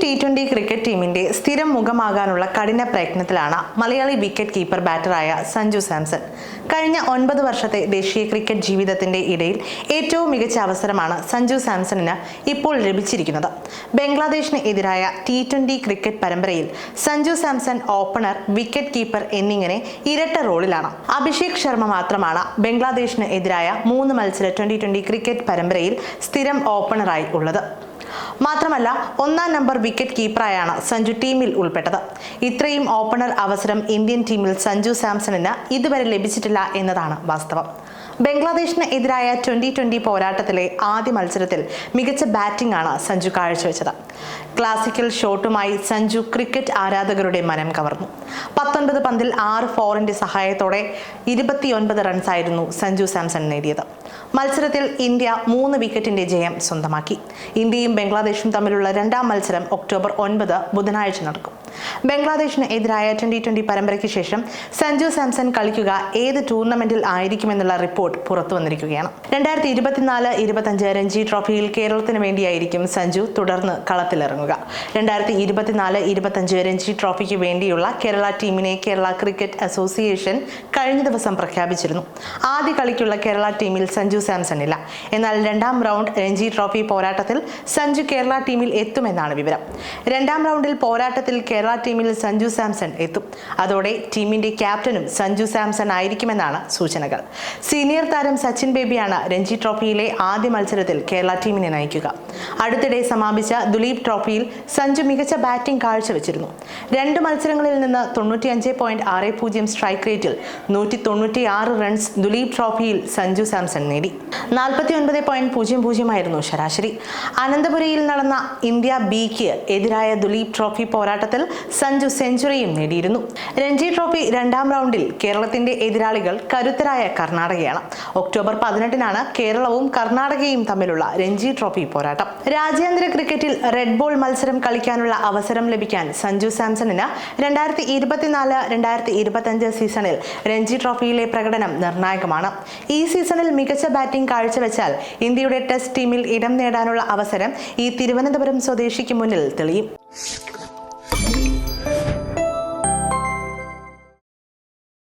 T20 cricket ടീമിന്റെ സ്ഥിരം മുഖമാകാനുള്ള കഠിന പ്രയത്നത്തിലാണ് മലയാളി വിക്കറ്റ് കീപ്പർ ബാറ്ററായ സഞ്ജു സാംസൺ. കഴിഞ്ഞ 9 വർഷത്തെ ദേശീയ ക്രിക്കറ്റ് ജീവിതത്തിന്റെ ഇടയിൽ ഏറ്റവും മികച്ച അവസരമാണ് സഞ്ജു സാംസണിന് ഇപ്പോൾ ലഭിച്ചിരിക്കുന്നത്. ബംഗ്ലാദേശിന് എതിരായ T20 ക്രിക്കറ്റ് പരമ്പരയിൽ Sanju Samson opener, wicket keeper എന്നിങ്ങനെ ഇരട്ട റോളിലാണ്. അഭിഷേക് ശർമ്മ മാത്രമാണ് ബംഗ്ലാദേശിന് എതിരായ 3 മത്സര T20 ക്രിക്കറ്റ് പരമ്പരയിൽ സ്ഥിരം ഓപ്പണറായി ഉള്ളത്. മാത്രമല്ല, 1-ാം നമ്പർ വിക്കറ്റ് കീപ്പറായാണ് സഞ്ജു ടീമിൽ ഉൾപ്പെട്ടത്. ഇത്രയും ഓപ്പണർ അവസരം ഇന്ത്യൻ ടീമിൽ സഞ്ജു സാംസണിന് ഇതുവരെ ലഭിച്ചിട്ടില്ല എന്നതാണ് വാസ്തവം. ബംഗ്ലാദേശിന് എതിരായ T20 പോരാട്ടത്തിലെ ആദ്യ മത്സരത്തിൽ മികച്ച ബാറ്റിംഗ് ആണ് സഞ്ജു കാഴ്ചവെച്ചത്. ക്ലാസിക്കൽ ഷോട്ടുമായി സഞ്ജു ക്രിക്കറ്റ് ആരാധകരുടെ മനം കവർന്നു. 19 പന്തിൽ 6 ഫോറിന്റെ സഹായത്തോടെ 29 റൺസായിരുന്നു സഞ്ജു സാംസൺ നേടിയത്. മത്സരത്തിൽ ഇന്ത്യ 3 വിക്കറ്റിന്റെ ജയം സ്വന്തമാക്കി. ഇന്ത്യയും ബംഗ്ലാദേശും തമ്മിലുള്ള 2-ാം മത്സരം ഒക്ടോബർ 9 ബുധനാഴ്ച നടക്കും. ബംഗ്ലാദേശിന് എതിരായ T20 പരമ്പരയ്ക്ക് ശേഷം സഞ്ജു സാംസൺ കളിക്കുക ഏത് ടൂർണമെന്റിൽ ആയിരിക്കുമെന്നുള്ള റിപ്പോർട്ട് പുറത്തു വന്നിരിക്കുകയാണ്. 2024-25 രഞ്ജി ട്രോഫിയിൽ കേരളത്തിന് വേണ്ടിയായിരിക്കും സഞ്ജു തുടർന്ന് കളത്തിലിറങ്ങുക. 2024-25 രഞ്ജി ട്രോഫിക്ക് വേണ്ടിയുള്ള കേരള ടീമിനെ കേരള ക്രിക്കറ്റ് അസോസിയേഷൻ കഴിഞ്ഞ ദിവസം പ്രഖ്യാപിച്ചിരുന്നു. ആദ്യ കളിക്കുള്ള കേരള ടീമിൽ സഞ്ജു സാംസൺ ഇല്ല. എന്നാൽ 2-ാം റൗണ്ട് രഞ്ജി ട്രോഫി പോരാട്ടത്തിൽ സഞ്ജു കേരള ടീമിൽ എത്തുമെന്നാണ് വിവരം. 2-ാം റൗണ്ടിൽ പോരാട്ടത്തിൽ കേരള ടീമിൽ സഞ്ജു സാംസൺ എത്തും. അതോടെ ടീമിന്റെ ക്യാപ്റ്റനും സഞ്ജു സാംസൺ ആയിരിക്കുമെന്നാണ് സൂചനകൾ. സീനിയർ താരം സച്ചിൻ ബേബിയാണ് രഞ്ജി ട്രോഫിയിലെ ആദ്യ മത്സരത്തിൽ കേരള ടീമിനെ നയിക്കുക. അടുത്തിടെ സമാപിച്ച ദുലീപ് ട്രോഫിയിൽ സഞ്ജു മികച്ച ബാറ്റിംഗ് കാഴ്ചവെച്ചിരുന്നു. 2 മത്സരങ്ങളിൽ നിന്ന് 95.60 സ്ട്രൈക്ക് റേറ്റിൽ 196 റൺസ് ദുലീപ് ട്രോഫിയിൽ സഞ്ജു സാംസൺ നേടി. 49.00 ആയിരുന്നു ശരാശരി. അനന്തപുരിയിൽ നടന്ന ഇന്ത്യ ബിക്ക് എതിരായ ദുലീപ് ട്രോഫി പോരാട്ടത്തിൽ സഞ്ജു സെഞ്ചുറിയും നേടിയിരുന്നു. രഞ്ജി ട്രോഫി 2-ാം റൗണ്ടിൽ കേരളത്തിന്റെ എതിരാളികൾ കരുത്തരായ കർണാടകയാണ്. ഒക്ടോബർ 18-നാണ് കേരളവും കർണാടകയും തമ്മിലുള്ള രഞ്ജി ട്രോഫി പോരാട്ടം. രാജ്യാന്തര ക്രിക്കറ്റിൽ റെഡ് ബോൾ മത്സരം കളിക്കാനുള്ള അവസരം ലഭിക്കാൻ സഞ്ജു സാംസണിന് 2024-2025 സീസണിൽ രഞ്ജി ട്രോഫിയിലെ പ്രകടനം നിർണായകമാണ്. ഈ സീസണിൽ മികച്ച ബാറ്റിംഗ് കാഴ്ചവെച്ചാൽ ഇന്ത്യയുടെ ടെസ്റ്റ് ടീമിൽ ഇടം നേടാനുള്ള അവസരം ഈ തിരുവനന്തപുരം സ്വദേശിക്ക് മുന്നിൽ തെളിയും.